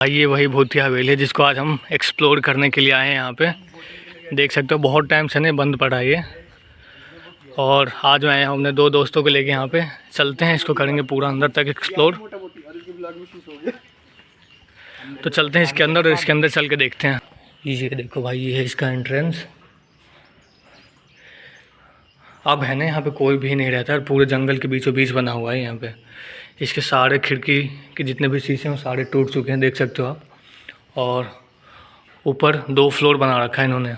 भाई ये वही भूतिया हवेली है जिसको आज हम एक्सप्लोर करने के लिए आए हैं। यहाँ पे देख सकते हो बहुत टाइम से नहीं बंद पड़ा है ये। और आज आए हैं हमने दो दोस्तों को लेके। यहाँ पे चलते हैं, इसको करेंगे पूरा अंदर तक एक्सप्लोर। तो चलते हैं इसके अंदर और इसके अंदर चल के देखते हैं। ये देखो भाई, ये है इसका एंट्रेंस। अब है ना यहाँ पे कोई भी नहीं रहता है, पूरे जंगल के बीचों बीच बना हुआ है यहाँ पे। इसके सारे खिड़की के जितने भी शीशे हैं वो सारे टूट चुके हैं, देख सकते हो आप। और ऊपर 2 फ्लोर बना रखा है इन्होंने,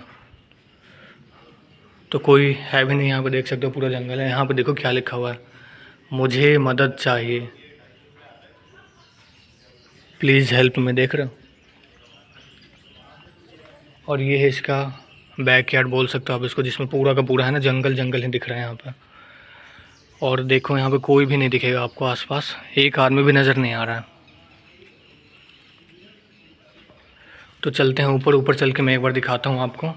तो कोई है भी नहीं यहाँ पे। देख सकते हो पूरा जंगल है। यहाँ पे देखो क्या लिखा हुआ है, मुझे मदद चाहिए, प्लीज़ हेल्प में, देख रहे हो। और ये है इसका बैक यार्ड बोल सकते हो आप इसको, जिसमें पूरा का पूरा है ना जंगल जंगल ही दिख रहा है यहाँ पे। और देखो यहाँ पे कोई भी नहीं दिखेगा आपको आसपास, एक आदमी भी नज़र नहीं आ रहा है। तो चलते हैं ऊपर। ऊपर चल के मैं एक बार दिखाता हूँ आपको,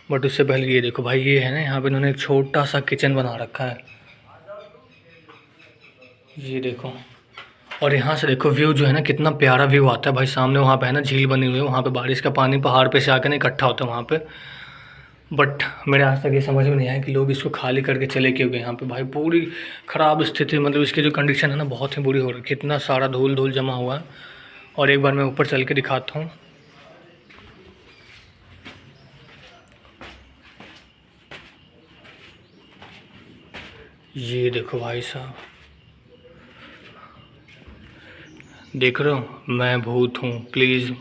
बट उससे पहले ये देखो भाई, ये है ना यहाँ पे इन्होंने एक छोटा सा किचन बना रखा है, ये देखो। और यहाँ से देखो व्यू जो है ना, कितना प्यारा व्यू आता है भाई। सामने वहाँ पे है ना झील बनी हुई है, वहाँ पे बारिश का पानी पहाड़ पे से आकर ना इकट्ठा होता है वहाँ पे। बट मेरे आज तक ये समझ में नहीं आया कि लोग इसको खाली करके चले क्यों गए। यहाँ पे भाई पूरी ख़राब स्थिति, मतलब इसकी जो कंडीशन है ना बहुत ही बुरी हो रही है। कितना सारा धूल धूल जमा हुआ है। और एक बार मैं ऊपर चल के दिखाता हूँ। ये देखो भाई साहब, देख रहे हो, मैं भूत हूँ, प्लीज़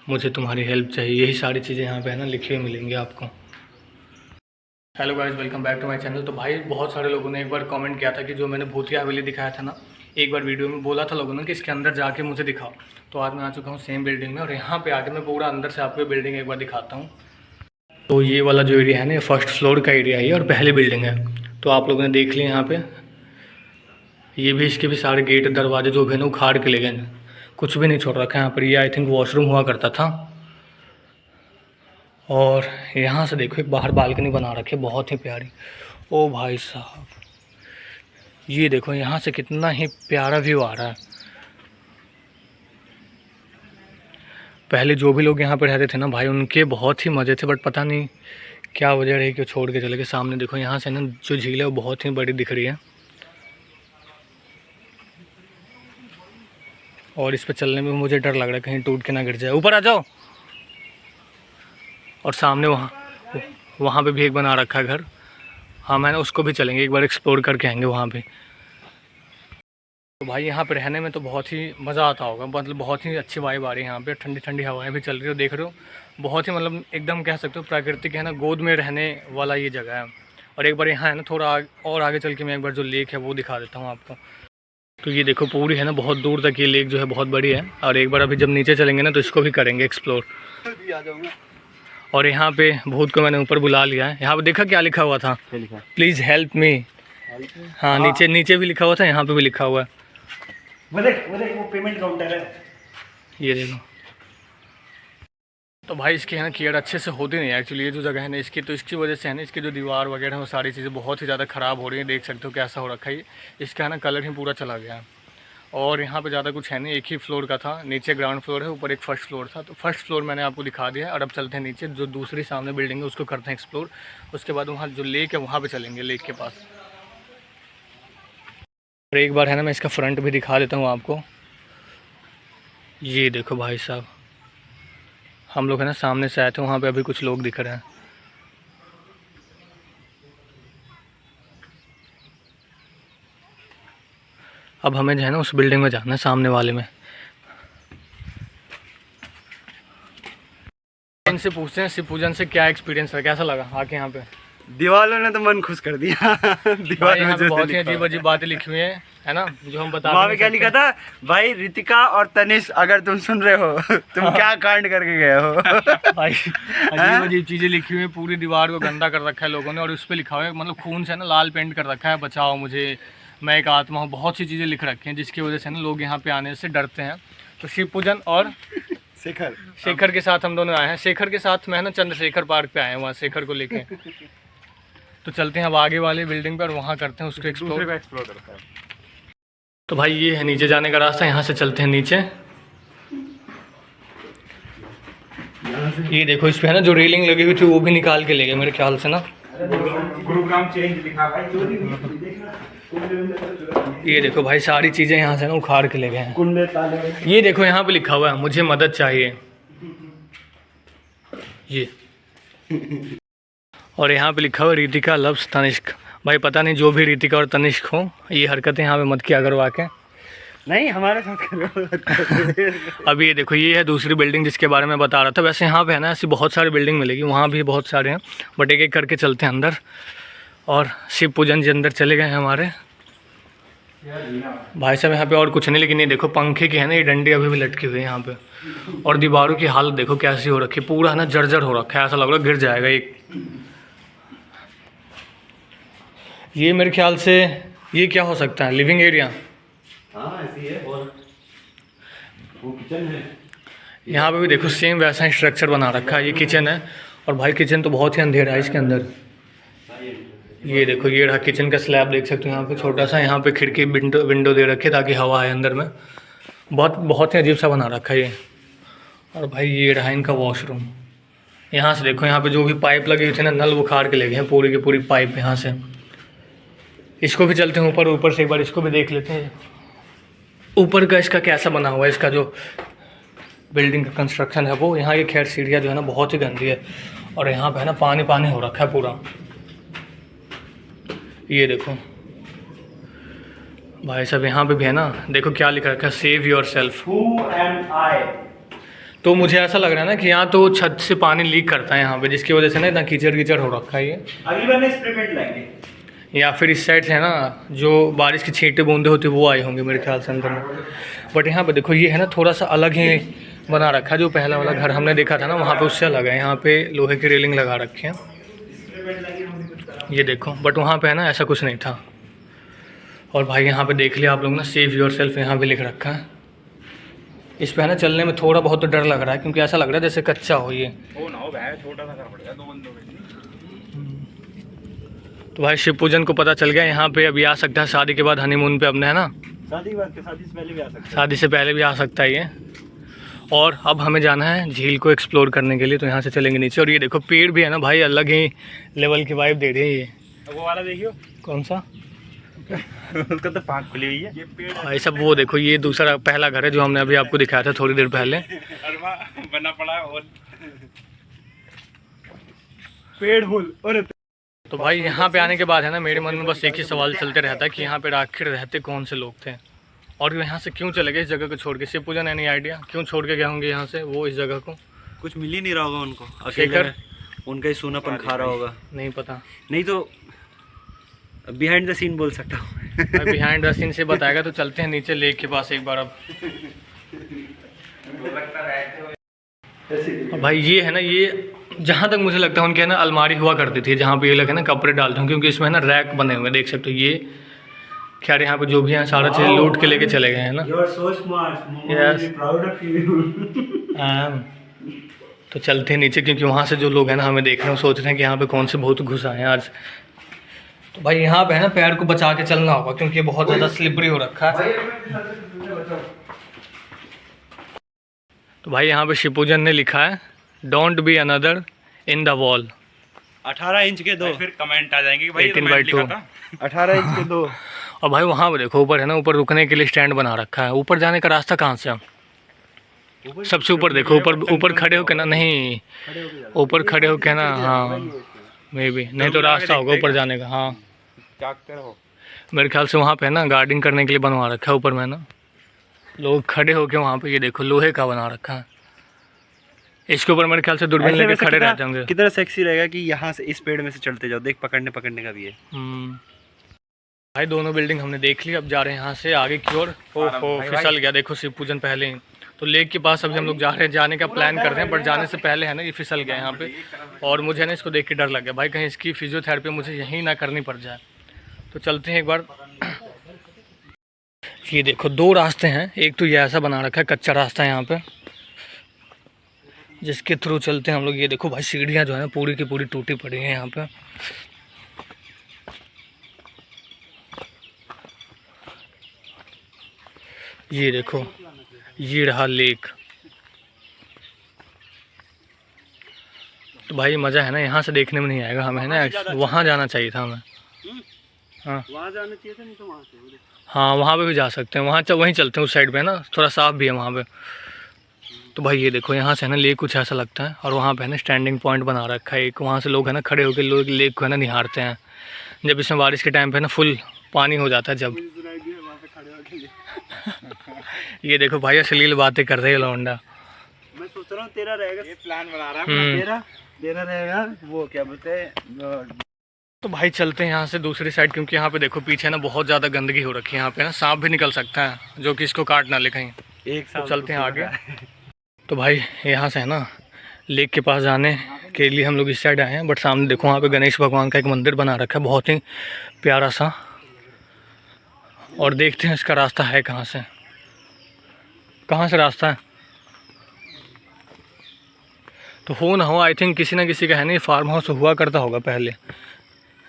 मुझे तुम्हारी हेल्प चाहिए। यही सारी चीज़ें यहाँ पे है ना लिखी हुई मिलेंगी आपको। Hello guys, welcome back to my channel. तो भाई बहुत सारे लोगों ने एक बार कमेंट किया था कि जो मैंने भूतिया हवेली दिखाया था ना एक बार वीडियो में, बोला था लोगों ने कि इसके अंदर जाके मुझे दिखाओ। तो आज मैं आ चुका हूँ सेम बिल्डिंग में, और यहाँ पे आके मैं पूरा अंदर से आपको बिल्डिंग एक बार दिखाता हूँ। तो ये वाला जो एरिया है ना, ये फर्स्ट फ्लोर का एरिया है और पहली बिल्डिंग है। तो आप लोगों ने देख लिया यहाँ पे, ये भी इसके भी सारे गेट दरवाजे जो भी है ना उखाड़ के ले गए, कुछ भी नहीं छोड़ रखा है यहाँ पर। ये आई थिंक वॉशरूम हुआ करता था। और यहाँ से देखो एक बाहर बालकनी बना रखी है बहुत ही प्यारी। ओ भाई साहब, ये देखो यहाँ से कितना ही प्यारा व्यू आ रहा है। पहले जो भी लोग यहाँ पे रहते थे ना भाई, उनके बहुत ही मज़े थे, बट पता नहीं क्या वजह रही कि छोड़ के चले गए। सामने देखो यहाँ से ना जो झील है वो बहुत ही बड़ी दिख रही है, और इस पर चलने में मुझे डर लग रहा है कहीं टूट के ना गिर जाए। ऊपर आ जाओ। और सामने वहाँ पे भी एक बना रखा है घर। हाँ, मैंने उसको भी चलेंगे एक बार, एक्सप्लोर करके आएंगे वहाँ पे। तो भाई यहाँ पे रहने में तो बहुत ही मज़ा आता होगा, मतलब बहुत ही अच्छी वाइब आ रही है यहाँ पे। ठंडी ठंडी हवाएं भी चल रही हो, देख रहे हो। बहुत ही मतलब एकदम कह सकते हो प्राकृतिक है ना, गोद में रहने वाला ये जगह है। और एक बार यहाँ है ना थोड़ा और आगे चल के मैं एक बार जो लेक है वो दिखा देता हूँ आपको। तो ये देखो पूरी है ना बहुत दूर तक ये लेक जो है बहुत बड़ी है। और एक बार अभी जब नीचे चलेंगे ना तो इसको भी करेंगे एक्सप्लोर। और यहाँ पे भूत को मैंने ऊपर बुला लिया है। यहाँ पे देखा क्या लिखा हुआ था, प्लीज़ हेल्प मी। हाँ, नीचे नीचे भी लिखा हुआ था, यहाँ पे भी लिखा हुआ है। वो पेमेंट काउंटर है, ये देखो। तो भाई इसकी है ना केयर अच्छे से होती नहीं है एक्चुअली, ये जो जगह है ना इसकी, तो इसकी वजह से है ना इसकी जो दीवार वगैरह है वो सारी चीज़ें बहुत ही ज़्यादा ख़राब हो रही हैं। देख सकते हो कैसा हो रखा है, इसका है ना कलर ही पूरा चला गया है। और यहाँ पे ज़्यादा कुछ है नहीं, एक ही फ्लोर का था, नीचे ग्राउंड फ्लोर है, ऊपर एक फर्स्ट फ्लोर था। तो फर्स्ट फ्लोर मैंने आपको दिखा दिया है। और अब चलते हैं नीचे, जो दूसरी सामने बिल्डिंग है उसको करते हैं एक्सप्लोर। उसके बाद वहाँ जो लेक है वहाँ पे चलेंगे, लेक के पास। और एक बार है ना मैं इसका फ्रंट भी दिखा देता हूँ आपको। ये देखो भाई साहब, हम लोग है ना सामने से आए थे, वहाँ पे अभी कुछ लोग दिख रहे हैं। अब हमें जो है ना उस बिल्डिंग में जाना है, सामने वाले में। इनसे पूछते हैं शिव पूजन से क्या एक्सपीरियंस है, कैसा लगा आके यहाँ पे। दीवालों ने तो मन खुश कर दिया। दीवार यहाँ पे बहुत ही अजीब अजीब बातें लिखी हुई है ना, जो हम बता। वहाँ पे क्या लिखा था, भाई रितिका और तनिष अगर तुम सुन रहे हो तुम क्या कांड करके गए हो। भाई अजीब अजीब चीज़ें लिखी हुई है, पूरी दीवार को गंदा कर रखा है लोगों ने। और उस पर लिखा हुआ है, मतलब खून से ना लाल पेंट कर रखा है, बचाओ मुझे, मैं एक आत्मा हूँ। बहुत सी चीज़ें लिख रखी हैं जिसकी वजह से ना लोग यहाँ पे आने से डरते हैं। तो शिव पूजन और शेखर के साथ हम दोनों आए हैं। शेखर के साथ मैं ना चंद्रशेखर पार्क पे आए हैं, वहाँ शेखर को लेके। तो चलते हैं अब आगे वाले बिल्डिंग पर, वहाँ करते हैं उसको एक्सप्लोर करते हैं। तो भाई ये है नीचे जाने का रास्ता, यहाँ से चलते हैं नीचे। ये देखो इस पे है ना जो रेलिंग लगी हुई थी वो भी निकाल के ले गए मेरे ख्याल से ना। गुरुग्राम चेंज लिखा भाई। ये देखो भाई सारी चीज़ें यहाँ से ना उखाड़ के ले गए हैं। कुंडे ताले। ये देखो यहाँ पे लिखा हुआ है मुझे मदद चाहिए, ये। और यहाँ पे लिखा हुआ है रितिका लव्स तनिष्क। भाई पता नहीं जो भी रितिका और तनिष्क हो ये हरकतें यहाँ पे मत किया करो आके। नहीं हमारे साथ करो। अभी ये देखो ये है दूसरी बिल्डिंग जिसके बारे में बता रहा था। वैसे यहाँ पे है ना ऐसी बहुत सारी बिल्डिंग मिलेगी, वहाँ भी बहुत सारे हैं, बट एक एक करके चलते हैं अंदर। और शिव पूजन जी अंदर चले गए हैं हमारे भाई साहब। यहाँ पे और कुछ नहीं, लेकिन ये देखो पंखे की है ना ये डंडी अभी भी लटकी हुई है यहाँ पे। और दीवारों की हालत देखो कैसी हो रखी है, पूरा है ना जर्जर हो रखा है, ऐसा लग रहा है गिर जाएगा एक। ये मेरे ख्याल से ये क्या हो सकता है, लिविंग एरिया। हाँ ऐसी है। और वो किचन है। यहाँ पे भी देखो सेम वैसा ही स्ट्रक्चर बना रखा है, ये किचन है। और भाई किचन तो बहुत ही अंधेरा है इसके अंदर। ये देखो ये रहा किचन का स्लैब, देख सकते हो यहाँ पे छोटा सा, यहाँ पे खिड़की विंडो दे रखी है ताकि हवा आए अंदर में। बहुत ही अजीब सा बना रखा है ये। और भाई ये रहा इनका वॉशरूम। यहाँ से देखो यहाँ पे जो भी पाइप लगी हुई थी ना नल उखाड़ के ले गए हैं पूरी की पूरी पाइप यहाँ से। इसको भी चलते हैं ऊपर से एक बार इसको भी देख लेते हैं ऊपर का इसका कैसा बना हुआ है, इसका जो बिल्डिंग का कंस्ट्रक्शन है वो। यहाँ की खैर सीढ़ियाँ जो है ना बहुत ही गंदी है, और यहाँ पे है ना पानी हो रखा है पूरा। ये देखो भाई साहब यहाँ पे भी है ना, देखो क्या लिखा रखा है, save your self. Who am I? तो मुझे ऐसा लग रहा है ना कि यहाँ तो छत से पानी लीक करता है यहाँ पे, जिसकी वजह से ना इतना कीचड़ हो रखा है ये। अगली बार ना स्प्रे पेंट लाएंगे। या फिर इस साइड से है ना जो बारिश की छींटे बूंदे होती वो आई होंगी मेरे ख्याल से अंदर में। बट यहाँ पे देखो ये है ना थोड़ा सा अलग ही बना रखा है। जो पहला वाला घर हमने देखा था ना वहाँ पे उससे अलग है। यहाँ पे लोहे की रेलिंग लगा रखी है, ये देखो। बट वहाँ पे है ना ऐसा कुछ नहीं था। और भाई यहाँ पे देख लिया आप लोग ना, सेव योर सेल्फ यहाँ पे लिख रखा है। इस पे है ना चलने में थोड़ा बहुत तो डर लग रहा है, क्योंकि ऐसा लग रहा है जैसे कच्चा हो ये। छोटा सा घर पड़ेगा 2 बंदों में। तो भाई शिव पूजन को पता चल गया यहाँ पे अभी आ सकता है शादी के बाद हनीमून पे अपने, है ना। शादी के बाद के शादी से पहले भी आ सकते हैं। शादी से पहले भी आ सकता है ये। और अब हमें जाना है झील को एक्सप्लोर करने के लिए, तो यहाँ से चलेंगे नीचे। और ये देखो पेड़ भी है ना भाई, अलग ही लेवल की वाइब दे रही है ये। वो वाला देखियो। कौन सा? उसका तो पाँख खुली हुई है। ये पेड़ भाई सब वो देखो, ये दूसरा पहला घर है जो हमने अभी आपको दिखाया था थोड़ी देर पहले। बना पड़ा है और पेड़ फूल। और तो भाई यहाँ पे आने के बाद है ना मेरे मन में बस एक ही सवाल चलते रहता है कि यहाँ पे आखिर रहते कौन से लोग थे, और यहाँ से क्यों चले गए इस जगह को छोड़ के। शिव पूजन एनी आइडिया क्यों छोड़ के गए होंगे यहाँ से वो इस जगह को? कुछ मिल ही नहीं रहा होगा उनको, शेखर उनका ही सूनापन खा रहा होगा। नहीं पता, नहीं तो बिहाइंड द सीन बोल सकता हूँ। बिहाइंड द सीन से बताएगा। तो चलते हैं नीचे लेक के पास एक बार। अब भाई ये है ना, ये जहाँ तक मुझे लगता है उनके है ना अलमारी हुआ करती थी जहाँ पे ये लोग है ना कपड़े डालते हैं, क्योंकि इसमें है ना रैक बने हुए हैं, देख सकते हो ये। खैर यहाँ पे जो भी है सारा चीज़ लूट के लेके चले गए हैं ना। Yes. तो चलते हैं नीचे, क्योंकि वहाँ से जो लोग हैं ना हमें देख रहे हैं सोच रहे हैं कि यहाँ पे कौन से भूत घुस आए हैं आज। तो भाई यहाँ पे है ना पैर को बचा के चलना होगा, क्योंकि ये बहुत ज़्यादा स्लिपरी हो रखा है। तो भाई यहाँ पे शिव पूजन ने लिखा है don't be another in the wall. 18 inch के 2। फिर कमेंट आ जाएंगे कि भाई 18/2। 18 इंच के 2। और भाई वहाँ पे देखो ऊपर है ना, ऊपर रुकने के लिए स्टैंड बना रखा है। ऊपर जाने का रास्ता कहाँ से? सबसे ऊपर देखो, ऊपर खड़े होके ना, नहीं ऊपर खड़े होके ना, हाँ मे बी, नहीं तो रास्ता होगा ऊपर जाने का। हाँ मेरे ख्याल से वहाँ पे है ना गार्डिंग करने के लिए बनवा रखा है ऊपर में ना, लोग खड़े होके वहाँ पे। ये देखो लोहे का बना रखा है, इसके ऊपर मेरे ख्याल से दूरबीन लेके खड़े रहते होंगे। कितना सेक्सी रहेगा कि यहाँ से इस पेड़ में से चलते जाओ, देख पकड़ने का भी है। भाई दोनों बिल्डिंग हमने देख ली, अब जा रहे हैं यहाँ से आगे की ओर। ओहो फिसल गया देखो शिव पूजन पहले ही। तो लेक के पास अभी हम लोग जा रहे हैं, जाने का प्लान कर रहे हैं, बट जाने से पहले है ना ये फिसल गया यहाँ पे। और मुझे ना इसको देख के डर लग गया भाई, कहीं इसकी फिजियोथेरेपी मुझे यहीं ना करनी पड़ जाए। तो चलते हैं एक बार। ये देखो 2 रास्ते हैं, एक तो ये ऐसा बना रखा है कच्चा रास्ता यहाँ पे जिसके थ्रू चलते हैं हम लोग। ये देखो भाई सीढ़ियाँ जो है ना पूरी की पूरी टूटी पड़ी हैं यहाँ पे। ये देखो ये रहा लेक। तो भाई मज़ा है ना, यहाँ से देखने में नहीं आएगा हमें, है ना, वहाँ जाना चाहिए था हमें। हाँ वहाँ जाना चाहिए था, नहीं तो वहाँ से हाँ, वहाँ पे भी जा सकते हैं, वहाँ वहीं चलते हैं उस साइड पे ना, थोड़ा साफ भी है वहाँ पे। तो भाई ये देखो यहाँ से है ना लेक कुछ ऐसा लगता है, और वहाँ पे है ना स्टैंडिंग पॉइंट बना रखा है एक, वहाँ से लोग है ना खड़े होकर लोग लेक को है ना निहारते हैं, जब इसमें बारिश के टाइम पे ना फुल पानी हो जाता है जब। ये देखो भाई अश्लील बातें कर रहे हैं लौंडा। मैं सोच रहा हूँ तेरा रहेगा, ये प्लान बना रहा है तेरा तेरा रहेगा वो क्या बोलते हैं। तो भाई चलते हैं यहाँ से दूसरी साइड, क्योंकि यहाँ पे देखो पीछे ना बहुत ज़्यादा गंदगी हो रखी है, यहाँ पे ना सांप भी निकल सकता है जो कि इसको काट ना ले कहीं। एक तो चलते हैं आगे। तो भाई यहाँ से है ना लेक के पास जाने के लिए हम लोग इस साइड आए हैं, बट सामने देखो वहाँ पे गणेश भगवान का एक मंदिर बना रखा है बहुत ही प्यारा सा, और देखते हैं इसका रास्ता है कहाँ से, कहाँ से रास्ता है। तो हो ना हो आई थिंक किसी ना किसी का है नहीं, फार्म हाउस हुआ करता होगा पहले,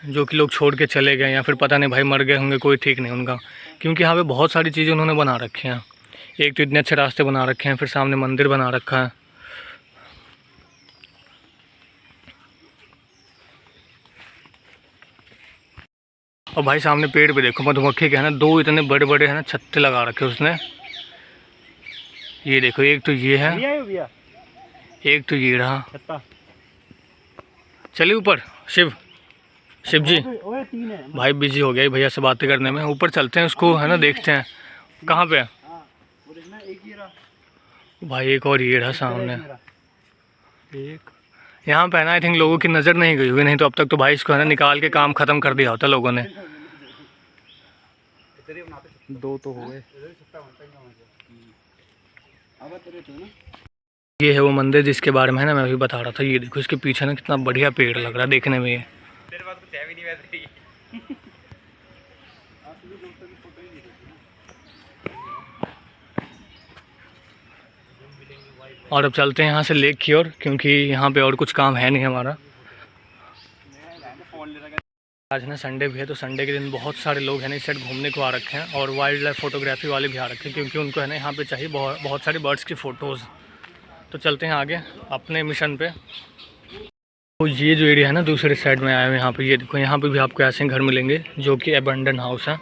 जो कि लोग छोड़ के चले गए, या फिर पता नहीं भाई मर गए होंगे, कोई ठीक नहीं उनका, क्योंकि यहाँ पे बहुत सारी चीज़ें उन्होंने बना रखी हैं। एक तो इतने अच्छे रास्ते बना रखे हैं, फिर सामने मंदिर बना रखा है। और भाई सामने पेड़ पे देखो मधुमक्खी के है ना दो इतने बड़े बड़े है ना छत्ते लगा रखे उसने। ये देखो एक तो ये है, एक तो ये रहा। चलिए ऊपर शिव जी भाई बिजी हो गया भैया से बातें करने में, ऊपर चलते हैं उसको है ना देखते हैं कहाँ पे है भाई। एक और ये रहा सामने, एक यहाँ पे है ना आई थिंक लोगों की नज़र नहीं गई हुई, नहीं तो अब तक तो भाई इसको है ना निकाल के काम ख़त्म कर दिया होता लोगों ने। दो तो हो गए। ये है वो मंदिर जिसके बारे में है ना मैं अभी बता रहा था। ये देखो इसके पीछे ना कितना बढ़िया पेड़ लग रहा है देखने में ये। और अब चलते हैं यहाँ से लेक की ओर, क्योंकि यहाँ पे और कुछ काम है नहीं हमारा। आज ना संडे भी है, तो संडे के दिन बहुत सारे लोग हैं ना इस साइड घूमने को आ रखे हैं, और वाइल्ड लाइफ फोटोग्राफी वाले भी आ रखे हैं, क्योंकि उनको है ना यहाँ पे चाहिए बहुत सारी बर्ड्स की फ़ोटोज़। तो चलते हैं आगे अपने मिशन पे। तो ये जो एरिया है ना दूसरे साइड में आए हुए यहाँ पे, ये देखो यहाँ पे भी आपको ऐसे घर मिलेंगे जो कि अबंडन हाउस है,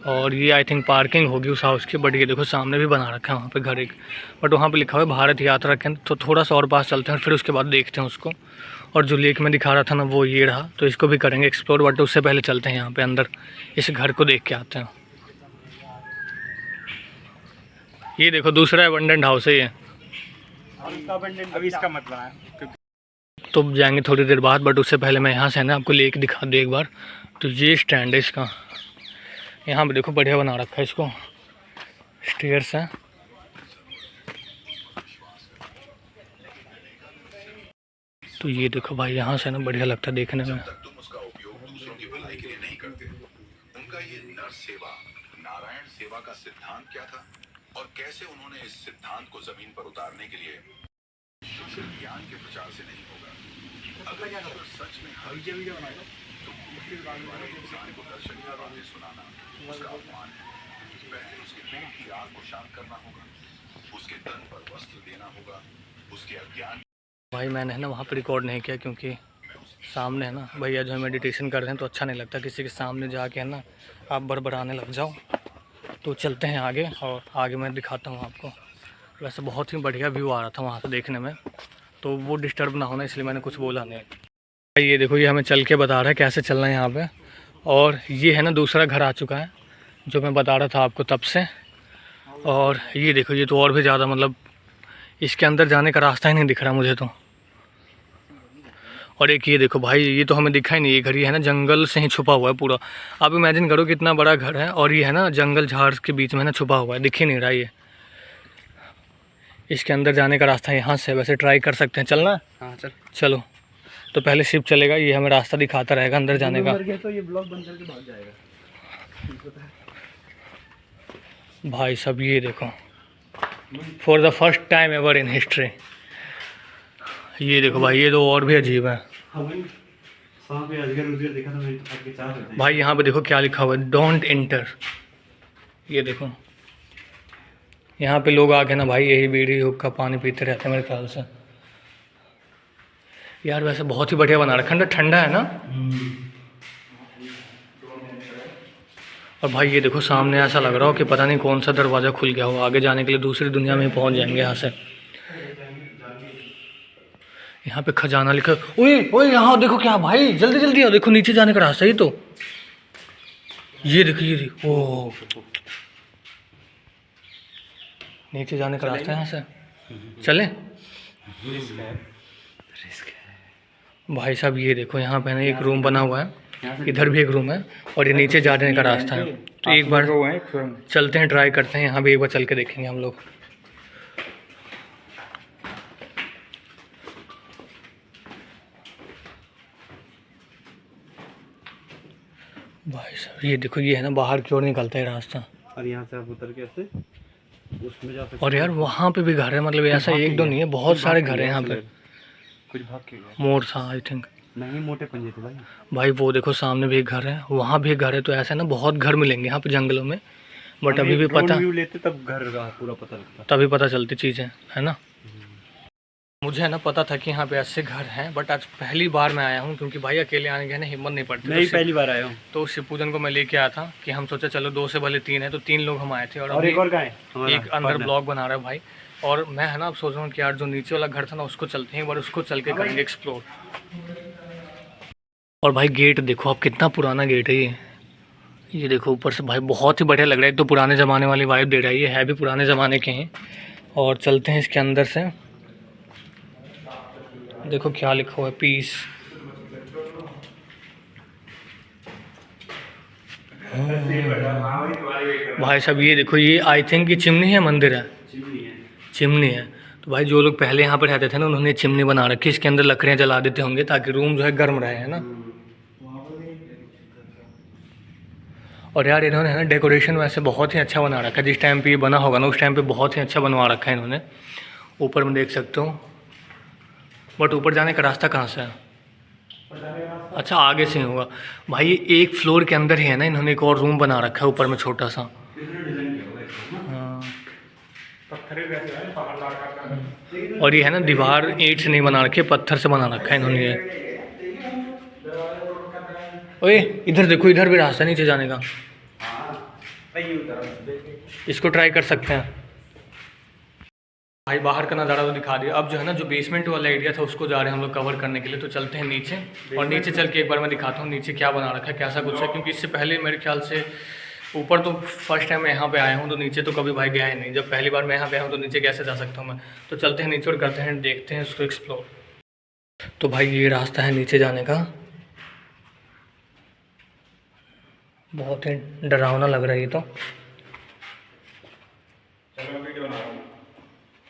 और ये आई थिंक पार्किंग होगी उस हाउस की। बट ये देखो सामने भी बना रखा है वहाँ पे घर एक, बट वहाँ पे लिखा हुआ है भारत यात्रा केंद्र। तो थोड़ा सा और पास चलते हैं और फिर उसके बाद देखते हैं उसको। और जो लेक में दिखा रहा था ना वो ये रहा, तो इसको भी करेंगे एक्सप्लोर, बट उससे पहले चलते हैं यहाँ पे अंदर इस घर को देख के आते हैं। ये देखो दूसरा अबंडन हाउस है ये, अभी इसका मत बनाया। तो जाएंगे थोड़ी देर बाद, बट उससे पहले मैं यहाँ से ना आपको लेक दिखा दूँ एक बार। तो ये स्टैंड है इसका, यहाँ पे देखो बढ़िया बना रखा है इसको, स्टेयर्स है। तो ये देखो भाई यहाँ से ना बढ़िया लगता है देखने में। तुम उसका उपयोग दूसरों की भलाई के लिए नहीं करते। उनका ये नर सेवा नारायण सेवा का सिद्धांत क्या था और कैसे उन्होंने इस सिद्धांत को जमीन पर उतारने के लिए सिर्फ ज्ञान के प्रचार से नहीं होगा। अगर सच में हर जगह बनाएगा तो वाले इंसान को दर्शन की बातें सुनाना उसका अपमान है। पहले उसके पेट की आग को शांत करना होगा, उसके तन पर वस्त्र देना होगा, उसके अज्ञान। भाई मैंने है ना वहाँ पर रिकॉर्ड नहीं किया, क्योंकि सामने है ना भैया जो है मेडिटेशन कर रहे हैं, तो अच्छा नहीं लगता किसी के सामने जाके है ना आप बड़बड़ाने लग जाओ। तो चलते हैं आगे, और आगे मैं दिखाता हूँ आपको। वैसे बहुत ही बढ़िया व्यू आ रहा था वहाँ से देखने में, तो वो डिस्टर्ब ना होना इसलिए मैंने कुछ बोला नहीं। भाई ये देखो ये हमें चल के बता रहा है कैसे चलना है यहाँ पे। और ये है ना दूसरा घर आ चुका है जो मैं बता रहा था आपको तब से। और ये देखो ये तो और भी ज़्यादा, मतलब इसके अंदर जाने का रास्ता ही नहीं दिख रहा मुझे तो। और एक ये देखो भाई ये तो हमें दिखा ही नहीं, ये घर ये है ना जंगल से ही छुपा हुआ है पूरा। आप इमेजिन करो कितना बड़ा घर है, और ये है ना जंगल झाड़ के बीच में ना छुपा हुआ है, दिख ही नहीं रहा ये। इसके अंदर जाने का रास्ता यहाँ से, वैसे ट्राई कर सकते हैं, चलना? हाँ चल चलो। तो पहले शिप चलेगा, ये हमें रास्ता दिखाता रहेगा अंदर जाने का। तो ये ब्लॉग बंद करके भाग जाएगा भाई सब ये देखो for the first time ever in history. ये देखो भाई ये तो और भी अजीब है भाई। यहाँ पे देखो क्या लिखा हुआ है, डोंट इंटर। ये देखो यहाँ पे लोग आके ना भाई यही बीड़ी हुक्का पानी पीते रहते हैं मेरे ख्याल से। यार वैसे बहुत ही बढ़िया बना रखा है, ठंडा है ना। और भाई ये देखो सामने ऐसा लग रहा हो कि पता नहीं कौन सा दरवाज़ा खुल गया हो, आगे जाने के लिए दूसरी दुनिया में पहुंच जाएंगे यहाँ से। यहाँ पे खजाना लिखा। ओए ओए यहाँ देखो क्या भाई, जल्दी जल्दी आओ, देखो नीचे जाने का रास्ता ही तो। ये देखो ये देखो, ओह नीचे जाने का रास्ता है यहाँ से। चले भाई साहब, ये देखो यहाँ पे ना एक रूम बना हुआ है, इधर भी एक रूम है और ये नीचे जाने का रास्ता है। तो एक बार चलते हैं, ट्राई करते हैं, यहाँ भी एक बार चल के देखेंगे हम लोग। भाई साहब ये देखो, ये है ना बाहर की ओर निकलता है रास्ता। और यहाँ से आप उतर के ऐसे उसमें जा सकते। और यार वहाँ पे भी घर है, मतलब ऐसा एक दो नहीं है, बहुत सारे घर हैं यहाँ पे। कुछ भाग के गए। मोर था आई थिंक। नहीं मोटे पंजे थे भाई। भाई वो देखो सामने भी एक घर है, वहाँ भी एक घर है। तो ऐसा है ना बहुत घर मिलेंगे यहाँ पे जंगलों में, बट अभी भी पता लेते तब घर का पूरा पता लगता, तभी पता चलती चीज़ें, है ना। मुझे है ना पता था कि यहाँ पे ऐसे घर हैं, बट आज पहली बार मैं आया हूँ, क्योंकि भाई अकेले आने के ना हिम्मत नहीं पड़ती। नहीं पहली बार आया हूँ। तो शिव पूजन को मैं लेके आया था कि हम सोचा चलो 2 से भले 3 है, तो 3 लोग हम आए थे। और एक और का है, एक अंदर ब्लॉग बना रहा है भाई। और मैं है ना अब सोच रहा हूँ कि यार जो नीचे वाला घर था ना उसको चलते हैं एक बार, उसको चल के करेंगे एक्सप्लोर। और भाई गेट देखो अब कितना पुराना गेट है ये देखो ऊपर से भाई बहुत ही बढ़िया लग रहा है। एक तो पुराने ज़माने वाली वाइब दे रहा है, ये है भी पुराने ज़माने के हैं। और चलते हैं इसके अंदर से, देखो क्या लिखा हुआ है, पीस। भाई साहब ये देखो, ये आई थिंक ये चिमनी है, मंदिर है, चिमनी है। तो भाई जो लोग पहले यहाँ पर रहते थे ना, उन्होंने चिमनी बना रखी, इसके अंदर लकड़ियाँ जला देते होंगे ताकि रूम जो है गर्म रहे, है ना। और यार इन्होंने है ना डेकोरेशन वैसे बहुत ही अच्छा बना रखा है। जिस टाइम पे ये बना होगा ना उस टाइम पे बहुत ही अच्छा बनवा रखा है इन्होंने। ऊपर में देख सकते हो, बट ऊपर जाने का रास्ता कहाँ से है? अच्छा आगे से ही होगा। भाई एक फ्लोर के अंदर ही है ना इन्होंने एक और रूम बना रखा है ऊपर में छोटा सा। हाँ। और ये है ना दीवार ईंट से नहीं बना रखी है, पत्थर से बना रखा है इन्होंने ये। ओए इधर देखो, इधर भी रास्ता नीचे जाने का, इसको ट्राई कर सकते हैं। भाई बाहर का नज़ारा तो दिखा दिया, अब जो है ना जो बेसमेंट वाला एरिया था उसको जा रहे हैं हम लोग कवर करने के लिए। तो चलते हैं नीचे, और नीचे चल के एक बार मैं दिखाता हूँ नीचे क्या बना रखा है, कैसा कुछ है। क्योंकि इससे पहले मेरे ख्याल से ऊपर तो फर्स्ट टाइम मैं यहाँ पे आया हूँ, तो नीचे तो कभी भाई गया ही नहीं। जब पहली बार मैं यहाँ पे आया हूँ तो नीचे कैसे जा सकता हूँ मैं। तो चलते हैं नीचे और करते हैं, देखते हैं उसको एक्सप्लोर। तो भाई ये रास्ता है नीचे जाने का, बहुत ही डरावना लग रहा है ये तो।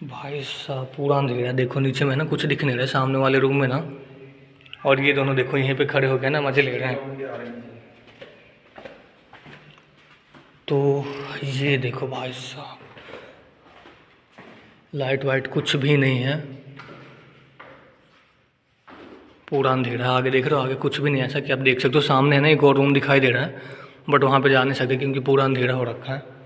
भाई साहब पूरा अंधेरा है, देखो नीचे में ना कुछ दिख नहीं रहा है, सामने वाले रूम में ना। और ये दोनों देखो यहीं पे खड़े हो गए ना, मज़े ले रहे हैं। तो ये देखो भाई साहब, लाइट वाइट कुछ भी नहीं है, पूरा अंधेरा है। आगे देख रहे हो, आगे कुछ भी नहीं है, ऐसा कि आप देख सकते हो सामने है ना एक और रूम दिखाई दे रहा है, बट वहाँ पे जा नहीं सकते क्योंकि पूरा अंधेरा हो रखा है।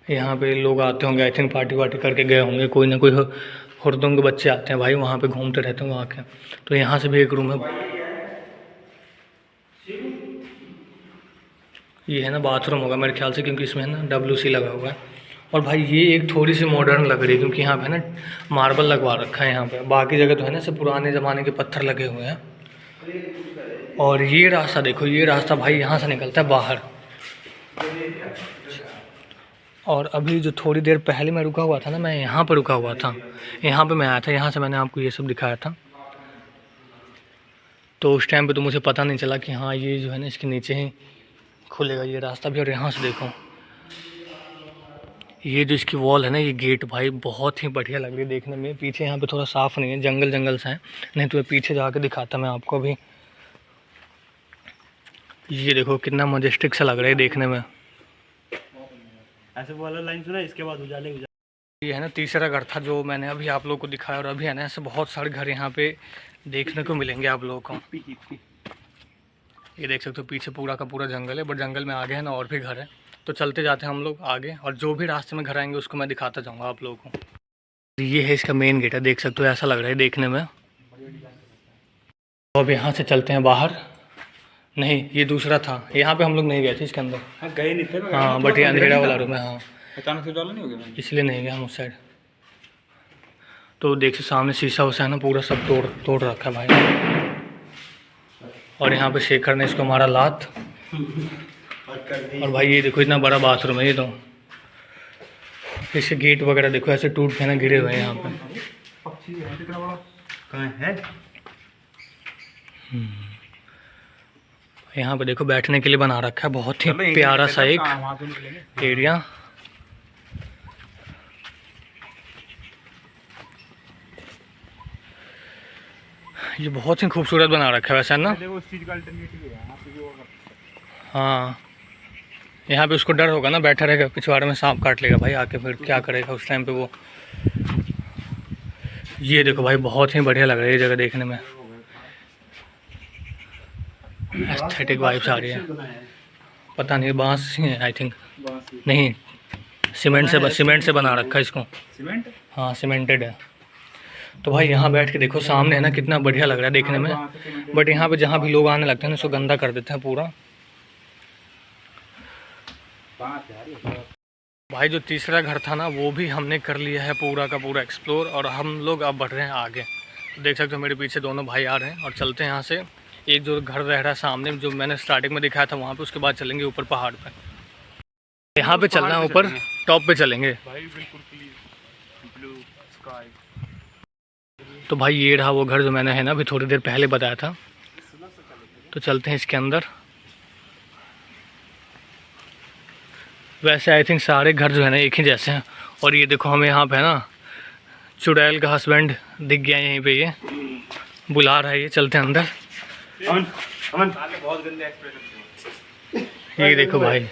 यहाँ पे लोग आते होंगे, आई थिंक पार्टी वार्टी करके गए होंगे, कोई ना कोई हुर्दों के बच्चे आते हैं भाई, वहाँ पे घूमते रहते हैं वहाँ के। तो यहाँ से भी एक रूम है, ये है ना बाथरूम होगा मेरे ख्याल से, क्योंकि इसमें है ना WC लगा हुआ है। और भाई ये एक थोड़ी सी मॉडर्न लग रही है, क्योंकि यहाँ पे ना मार्बल लगवा रखा है यहाँ पे, बाकी जगह तो है ना सब पुराने ज़माने के पत्थर लगे हुए हैं। और ये रास्ता देखो, ये रास्ता भाई यहाँ से निकलता है बाहर। और अभी जो थोड़ी देर पहले मैं रुका हुआ था ना, मैं यहाँ पर रुका हुआ था, यहाँ पे मैं आया था, यहाँ से मैंने आपको ये सब दिखाया था। तो उस टाइम पे तो मुझे पता नहीं चला कि हाँ ये जो है ना इसके नीचे ही खुलेगा ये रास्ता भी। और यहाँ से देखो ये जो इसकी वॉल है ना, ये गेट भाई बहुत ही बढ़िया लग रही है देखने में। पीछे यहाँ पे थोड़ा साफ़ नहीं है, जंगल जंगल सा है, नहीं तो पीछे जाके दिखाता मैं आपको भी। ये देखो कितना मजेस्टिक सा लग रहा है देखने में। ऐसे वाला लाइन सुना, इसके बाद उजाले। ये है ना तीसरा घर था जो मैंने अभी आप लोगों को दिखाया। और अभी है ना ऐसे बहुत सारे घर यहाँ पे देखने को मिलेंगे आप लोगों को। ये देख सकते हो पीछे पूरा का पूरा जंगल है, बट जंगल में आगे है ना और भी घर है। तो चलते जाते हैं हम लोग आगे, और जो भी रास्ते में घर आएंगे उसको मैं दिखाता जाऊँगा आप लोगों को। ये है इसका मेन गेट है, देख सकते हो, ऐसा लग रहा है देखने में। तो अब यहाँ से चलते हैं बाहर। नहीं, ये दूसरा था, यहाँ पे हम लोग नहीं गए थे इसके अंदर। हाँ, गए नहीं थे। हाँ, बट ये अंधेरा वाला रूम है। हाँ, अचानक से उजाला नहीं हो गया, इसलिए नहीं गया हम उस साइड। तो देख से सामने शीशा उसा है ना, पूरा सब तोड़ रखा है भाई। और यहाँ पे शेखर ने इसको मारा लात। और भाई ये देखो इतना बड़ा बाथरूम है ये तो। इसके गेट वगैरह देखो ऐसे टूट के ना गिरे हुए हैं यहाँ पे। कहाँ है? यहाँ पे देखो बैठने के लिए बना रखा है, बहुत ही प्यारा सा एक एरिया। ये बहुत ही खूबसूरत बना रखा है वैसे ना। हाँ, यहाँ पे उसको डर होगा ना, बैठा रहेगा पिछवाड़े में सांप काट लेगा भाई आके, फिर क्या करेगा उस टाइम पे वो। ये देखो भाई बहुत ही बढ़िया लग रहा है ये जगह देखने में, एस्थेटिक वाइब्स आ रही है। पता नहीं बांस ही है आई थिंक, नहीं सीमेंट से बना रखा है इसको। सीमेंट? हाँ, सीमेंटेड है। तो भाई यहाँ बैठ के देखो सामने है ना, कितना बढ़िया लग रहा है देखने में। बट यहाँ पे जहाँ भी लोग आने लगते हैं ना, उसको गंदा कर देते हैं पूरा। भाई जो तीसरा घर था ना, वो भी हमने कर लिया है पूरा का पूरा एक्सप्लोर। और हम लोग अब बढ़ रहे हैं आगे। देख सकते हो मेरे पीछे दोनों भाई आ रहे हैं। और चलते हैं यहाँ से। एक जो घर रह रहा है सामने, जो मैंने स्टार्टिंग में दिखाया था वहाँ पे, उसके बाद चलेंगे ऊपर पहाड़ पे। यहाँ पे चलना है, ऊपर टॉप पे चलेंगे भाई, बिल्कुल ब्लू स्काई। तो भाई ये रहा वो घर जो मैंने है ना अभी थोड़ी देर पहले बताया था। तो चलते हैं इसके अंदर। वैसे आई थिंक सारे घर जो है ना एक ही जैसे हैं। और ये देखो हमें यहाँ पे है ना चुड़ैल का हस्बैंड दिख गया यहीं पे, ये बुला रहा है। ये चलते हैं अंदर। बहुत गंदे एक्सप्रेशन। ये देखो भाई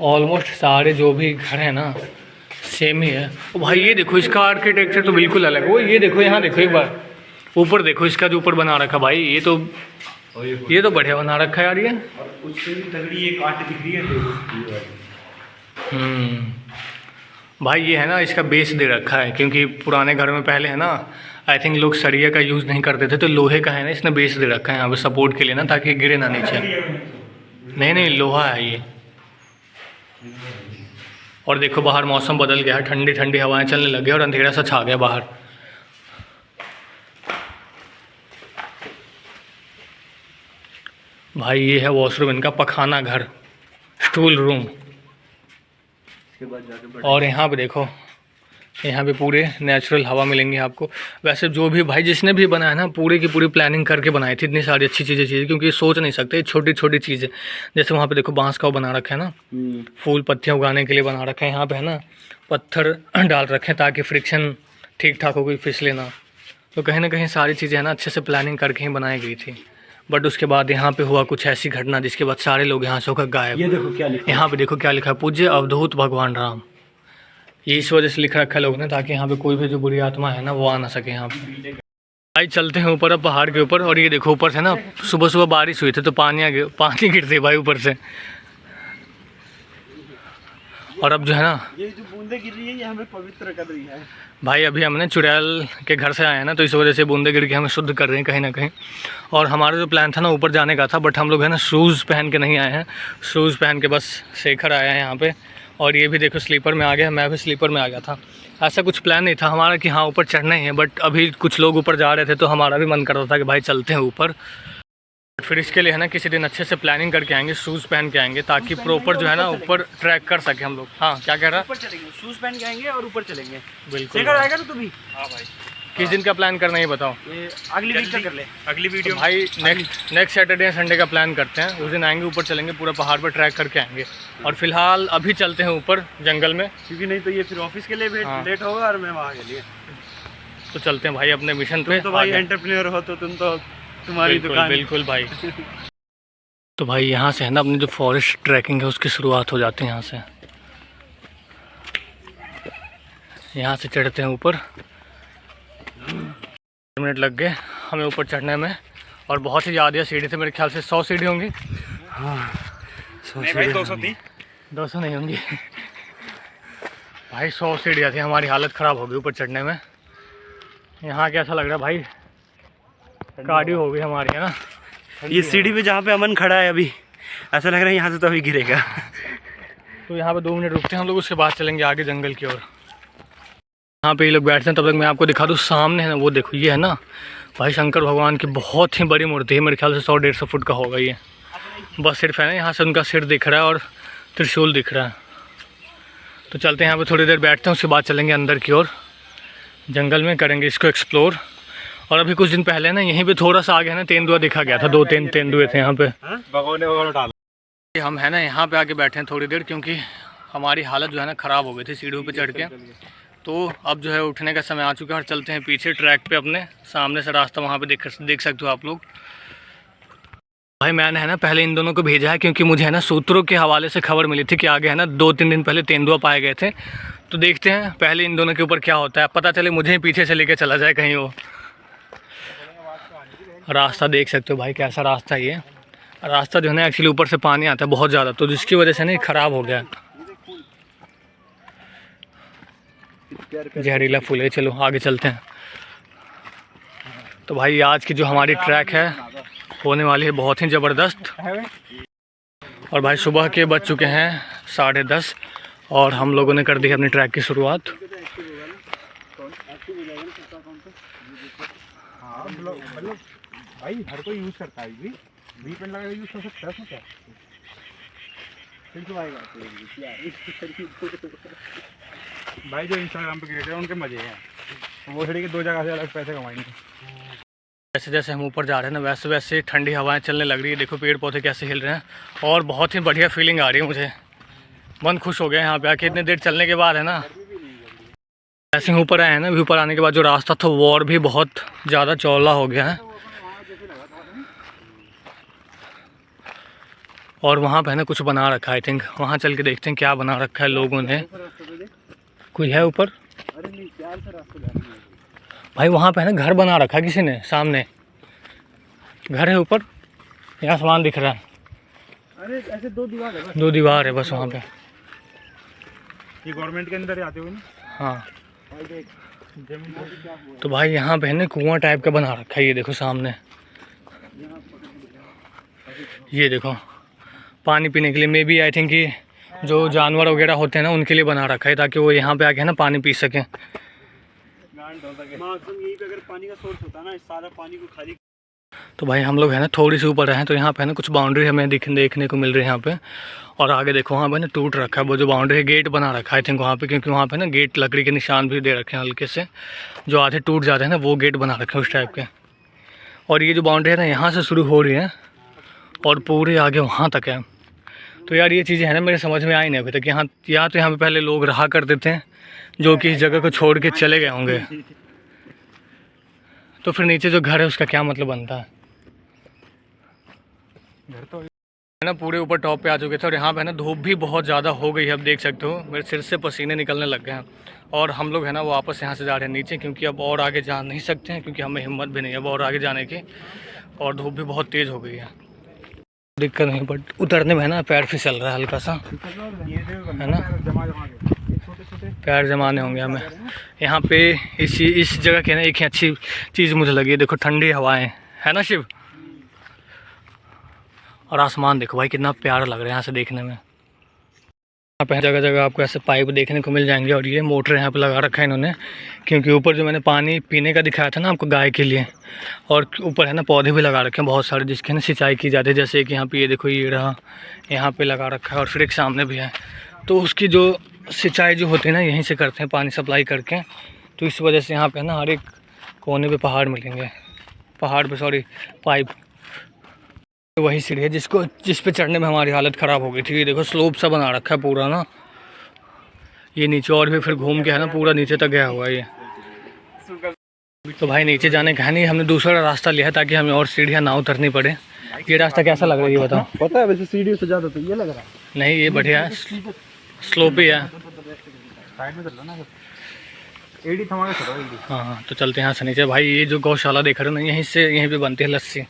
ऑलमोस्ट सारे जो भी घर हैं ना सेम ही है। ओ भाई ये देखो इसका आर्किटेक्चर तो बिल्कुल अलग है। वो ये देखो, यहाँ देखो एक बार ऊपर देखो, इसका जो ऊपर बना रखा भाई, ये तो बढ़िया बना रखा है यार ये। और उससे भी तगड़ी एक आट दिख रही है। भाई ये है ना इसका बेस दे रखा है, क्योंकि पुराने घर में पहले है ना आई थिंक लोग सरिया का यूज़ नहीं करते थे, तो लोहे का है ना इसने बेस दे रखा है यहाँ पे सपोर्ट के लिए ना, ताकि गिरे ना नीचे। नहीं लोहा है ये। और देखो बाहर मौसम बदल गया है, ठंडी ठंडी हवाएं चलने लग गई और अंधेरा सा छा गया बाहर। भाई ये है वॉशरूम इनका, पखाना घर, स्टूल रूम। और यहाँ पे देखो, यहाँ पे पूरे नेचुरल हवा मिलेंगी आपको। वैसे जो भी भाई जिसने भी बनाया ना, पूरी की पूरी प्लानिंग करके बनाई थी, इतनी सारी अच्छी चीज़ें क्योंकि सोच नहीं सकते छोटी छोटी चीज़ें। जैसे वहाँ पे देखो बांस का वो बना रखा है ना, फूल पत्तियाँ उगाने के लिए बना रखा है। यहाँ पे है ना पत्थर डाल रखे हैं ताकि फ्रिक्शन ठीक ठाक हो, कोई फिसले ना। तो कहीं ना कहीं सारी चीज़ें है ना अच्छे से प्लानिंग करके ही बनाई गई थी। बट उसके बाद यहाँ पे हुआ कुछ ऐसी घटना जिसके बाद सारे लोग यहाँ से होकर गायब। ये देखो क्या लिखा है। यहाँ पे देखो क्या लिखा है, पूज्य अवधूत भगवान राम। ये इस वजह से लिख रखा है लोग ने, ताकि यहाँ पे कोई भी जो बुरी आत्मा है ना वो आ ना सके यहाँ पे। भाई चलते हैं ऊपर अब पहाड़ के ऊपर। और ये देखो ऊपर से ना सुबह सुबह बारिश हुई थी तो पानी गिरते भाई ऊपर से। और अब जो है ना ये जो बूंदे गिर रही है ये हमें पवित्र कर रही है भाई। अभी हमने चुड़ैल के घर से आए हैं ना, तो इस वजह से बूंदे गिर के हमें शुद्ध कर रहे हैं कहीं ना कहीं। और हमारा जो प्लान था ना ऊपर जाने का था, बट हम लोग है ना शूज़ पहन के नहीं आए हैं। शूज़ पहन के बस शेखर आया है यहाँ पे। और ये भी देखो स्लीपर में आ गया, मैं भी स्लीपर में आ गया था। ऐसा कुछ प्लान नहीं था हमारा कि हाँ ऊपर चढ़ना ही है, बट अभी कुछ लोग ऊपर जा रहे थे तो हमारा भी मन कर रहा था कि भाई चलते हैं ऊपर। फिर इसके लिए है ना किसी दिन अच्छे से प्लानिंग करके आएंगे, शूज़ पहन के आएंगे, ताकि प्रॉपर जो है ना ऊपर ट्रैक कर सके हम लोग। हाँ क्या कह रहा है? ऊपर चलेंगे, शूज़ पहन के आएंगे और ऊपर चलेंगे। बिल्कुल। शेखर आएगा ना तू भी? हाँ भाई। किस दिन का प्लान करना है बताओ? ये अगली वीक का कर ले। अगली वीडियो तो भाई नेक्स्ट सैटरडे या संडे का प्लान करते हैं। उस दिन आएंगे, ऊपर चलेंगे, पूरा पहाड़ पर ट्रैक करके आएंगे। और फिलहाल अभी चलते हैं ऊपर जंगल में, क्योंकि नहीं तो ये फिर ऑफिस के लिए भी लेट होगा और मैं वहाँ के लिए। तो चलते हैं भाई अपने मिशन पे। तो भाई एंटरप्रेन्योर हो तो तुम तो तुम्हारी दुकान। बिल्कुल भाई। तो भाई यहाँ से है ना अपनी जो फॉरेस्ट ट्रैकिंग है उसकी शुरुआत हो जाती है। यहाँ से चढ़ते हैं ऊपर। 10 मिनट लग गए हमें ऊपर चढ़ने में। और बहुत ही ज़्यादा सीढ़ी थे, मेरे ख्याल से 100 सीढ़ी होंगी। हाँ 100 सीढ़ी। 200 नहीं होंगी। भाई 100 सीढ़ियाँ थी, हमारी हालत ख़राब हो गई ऊपर चढ़ने में। यहाँ कैसा लग रहा है भाई, कार्डियो हो गई हमारी, है ना। ये सीढ़ी पे जहाँ पे अमन खड़ा है अभी, ऐसा लग रहा है यहाँ से तो अभी गिरेगा। तो यहाँ पे 2 मिनट रुकते हैं हम लोग, उसके बाद चलेंगे आगे जंगल की ओर। यहाँ पे ये लोग बैठते हैं, तब तक मैं आपको दिखा दूँ सामने है ना, वो देखो ये है ना भाई शंकर भगवान की बहुत ही बड़ी मूर्ति है, मेरे ख्याल से 100-150 फुट का होगा ये। बस सिर्फ है ना यहाँ से उनका सिर दिख रहा है और त्रिशूल दिख रहा है। तो चलते हैं यहाँ पे थोड़ी देर बैठते हैं, उसके बाद चलेंगे अंदर की ओर, जंगल में करेंगे इसको एक्सप्लोर। और अभी कुछ दिन पहले ना यहीं पे थोड़ा सा आगे है ना तेंदुआ दिखा गया था, 2-3 तेंदुए थे यहाँ पे। हम है ना यहाँ पे आके बैठे हैं थोड़ी देर, क्योंकि हमारी हालत जो है ना ख़राब हो गई थी सीढ़ियों पे चढ़ के। तो अब जो है उठने का समय आ चुका है और चलते हैं पीछे ट्रैक पे, अपने सामने से रास्ता वहाँ पे देख सकते हो आप लोग। भाई मैंने है ना पहले इन दोनों को भेजा है, क्योंकि मुझे है ना सूत्रों के हवाले से खबर मिली थी कि आगे है ना 2-3 दिन पहले तेंदुआ पाए गए थे। तो देखते हैं पहले इन दोनों के ऊपर क्या होता है, पता चले मुझे ही पीछे से लेके चला जाए कहीं वो। रास्ता देख सकते हो भाई कैसा रास्ता है ये। रास्ता जो है ना एक्चुअली ऊपर से पानी आता है बहुत ज़्यादा, तो जिसकी वजह से ना ये ख़राब हो गया। जहरीला फूल है, चलो आगे चलते हैं। तो भाई आज की जो हमारी ट्रैक है होने वाली है बहुत ही ज़बरदस्त। और भाई सुबह के बज चुके हैं 10:30 और हम लोगों ने कर दी है अपनी ट्रैक की शुरुआत। भाई हर कोई यूज करता है, भी पेन लगा यूज कर सकता है उसमें क्या भाई। जो इंस्टाग्राम पे क्रिएटर है उनके मजे हैं, वो थोड़ी के 2 जगह से अलग पैसे कमाएंगे। जैसे जैसे हम ऊपर जा रहे हैं ना वैसे वैसे ठंडी हवाएं चलने लग रही है, देखो पेड़ पौधे कैसे हिल रहे हैं और बहुत ही बढ़िया फीलिंग आ रही है मुझे। मन खुश हो गया यहाँ पे आके, इतने देर चलने के बाद है ना। ऐसे ही ऊपर आए हैं ना, ऊपर आने के बाद जो रास्ता था वो और भी बहुत ज़्यादा चौड़ा हो गया है। और वहाँ पे है ना कुछ बना रखा है, आई थिंक वहाँ चल के देखते हैं क्या बना रखा है लोगों ने। कोई है ऊपर भाई, वहाँ पे है ना घर बना रखा है किसी ने, सामने घर है ऊपर, यहाँ सामान दिख रहा है। अरे ऐसे 2 दीवार है, 2 दीवार है बस वहाँ पे। ये गवर्नमेंट के अंदर आते हुए ना। हाँ तो भाई यहाँ पे है ना कुआं टाइप का बना रखा है, ये देखो सामने, ये देखो पानी पीने के लिए। मे बी आई थिंक कि जो जानवर वगैरह होते हैं ना उनके लिए बना रखा है, ताकि वो यहाँ पे आके है ना पानी पी सकें। यहीं पे अगर पानी का सोर्स होता ना, इस सारा पानी को खाली। तो भाई हम लोग है ना थोड़ी सी ऊपर हैं, तो यहाँ पे है ना कुछ बाउंड्री हमें देखने को मिल रही है यहाँ पे। और आगे देखो वहाँ पे ना टूट रखा है वो जो बाउंड्री है, गेट बना रखा है आई थिंक वहाँ पे, क्योंकि वहाँ पे ना गेट लकड़ी के निशान भी दे रखे हैं हल्के से, जो आधे टूट जाते हैं ना वो गेट बना रखे हैं उस टाइप के। और ये जो बाउंड्री है ना यहाँ से शुरू हो रही है और पूरे आगे वहाँ तक है। तो यार ये चीज़ें है ना मेरे समझ में आई नहीं अभी तक। यहाँ तो यहाँ पे पहले लोग रहा करते थे जो कि इस जगह को छोड़ के चले गए होंगे, तो फिर नीचे जो घर है उसका क्या मतलब बनता है। घर तो है ना पूरे ऊपर टॉप पे आ चुके थे और यहाँ पे है ना धूप भी बहुत ज़्यादा हो गई है, अब देख सकते हो मेरे सिर से पसीने निकलने लग गए हैं। और हम लोग है ना वापस यहाँ से जा रहे हैं नीचे, क्योंकि अब और आगे जा नहीं सकते हैं, क्योंकि हमें हिम्मत भी नहीं है अब और आगे जाने की, और धूप भी बहुत तेज़ हो गई है। दिक्कत नहीं, बट उतरने में है ना पैर फिसल रहा है हल्का सा, है ना पैर जमाने होंगे हमें। यहाँ पे इस जगह की ना एक अच्छी चीज़ मुझे लगी है, देखो ठंडी हवाएं है ना शिव, और आसमान देखो भाई कितना प्यारा लग रहा है यहाँ से देखने में। यहाँ पे जगह जगह आपको ऐसे पाइप देखने को मिल जाएंगे, और ये मोटर यहाँ पे लगा रखा है इन्होंने, क्योंकि ऊपर जो मैंने पानी पीने का दिखाया था ना आपको गाय के लिए, और ऊपर है ना पौधे भी लगा रखे हैं बहुत सारे जिसकी ना सिंचाई की जाती है। जैसे कि यहाँ पे ये देखो ये रहा, यहाँ पे लगा रखा है, और फिर एक सामने भी है, तो उसकी जो सिंचाई जो होती है ना यहीं से करते हैं पानी सप्लाई करके। तो इस वजह से यहाँ पर ना हर एक कोने पर पहाड़ मिलेंगे, पाइप। वही सीढ़ी है जिस पे चढ़ने में हमारी हालत ख़राब हो गई थी। ये देखो स्लोप सा बना रखा है पूरा ना, ये नीचे और भी फिर घूम के है ना पूरा नीचे तक गया हुआ है ये। तो भाई नीचे जाने का है नहीं, हमने दूसरा रास्ता लिया है ताकि हमें और सीढ़ियाँ ना उतरनी पड़े। ये रास्ता कैसा लग रहा है ये बताओ। पता है वैसे सीढ़ी से ज़्यादा तो ये लग रहा है। नहीं ये बढ़िया है, स्लोप ही है। साइड में चल रहा ना एडी थमा के चलो एडी। हाँ तो चलते हैं यहाँ से नीचे। भाई ये जो गौशाला देख रहे हो ना यहीं पे बनती है लस्सी।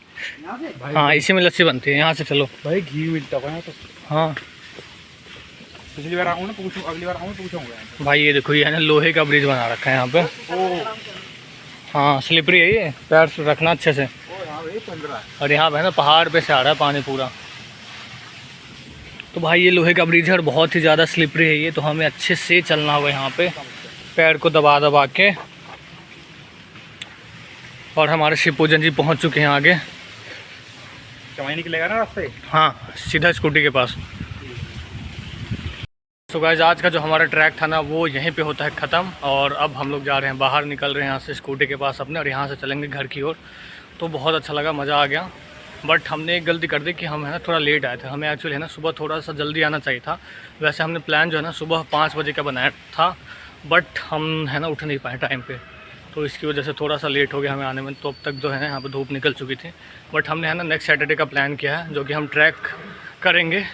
हाँ इसी में लस्सी बनती है, यहाँ से चलो। भाई घी मिलता है तो। हाँ पिछली बार आऊँ ना पूछूँ, अगली बार आऊँ पूछूँगा। भाई ये देखो, ये है ना लोहे का ब्रिज बना रखा है यहाँ पे। ओ हाँ स्लिपरी है ये, पैर रखना अच्छे से। हाँ भाई 15 और यहाँ पे है ना पहाड़ पे से आ रहा है पानी पूरा। तो भाई ये लोहे का ब्रिज है और बहुत ही ज़्यादा स्लिपरी है ये, तो हमें अच्छे से चलना होगा यहाँ पे, पैर को दबा दबा के। और हमारे शिवपूजन जी पहुँच चुके हैं आगे। चमाई निकलेगा ना रास्ते। हाँ सीधा स्कूटी के पास। तो गाइस आज का जो हमारा ट्रैक था ना वो यहीं पे होता है ख़त्म, और अब हम लोग जा रहे हैं बाहर, निकल रहे हैं यहाँ से स्कूटी के पास अपने, और यहाँ से चलेंगे घर की ओर। तो बहुत अच्छा लगा, मज़ा आ गया। बट हमने एक गलती कर दी कि हम है ना थोड़ा लेट आए थे। हमें एक्चुअली है ना सुबह थोड़ा सा जल्दी आना चाहिए था। वैसे हमने प्लान जो है ना सुबह 5 बजे का बनाया था, बट हम है ना उठ नहीं पाए टाइम पे, तो इसकी वजह से थोड़ा सा लेट हो गया हमें आने में। तो अब तक जो है यहाँ पर धूप निकल चुकी थी। बट हमने है ना नेक्स्ट सैटरडे का प्लान किया है, जो कि हम ट्रैक करेंगे,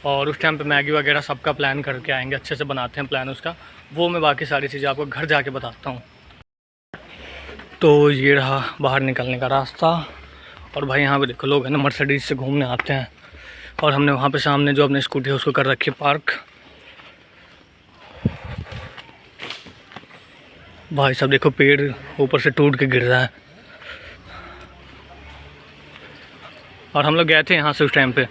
और उस टाइम पे मैगी वगैरह सबका प्लान करके आएंगे, अच्छे से बनाते हैं प्लान उसका। वो मैं बाकी सारी चीज़ें आपको घर जाके बताता हूँ। तो ये रहा बाहर निकलने का रास्ता। और भाई यहाँ पे देखो लोग है ना मर्सिडीज से घूमने आते हैं, और हमने वहाँ पे सामने जो अपनी स्कूटी है उसको कर रखी है पार्क। भाई साहब देखो पेड़ ऊपर से टूट के गिर रहा है। और हम लोग गए थे यहाँ से उस टाइम पे।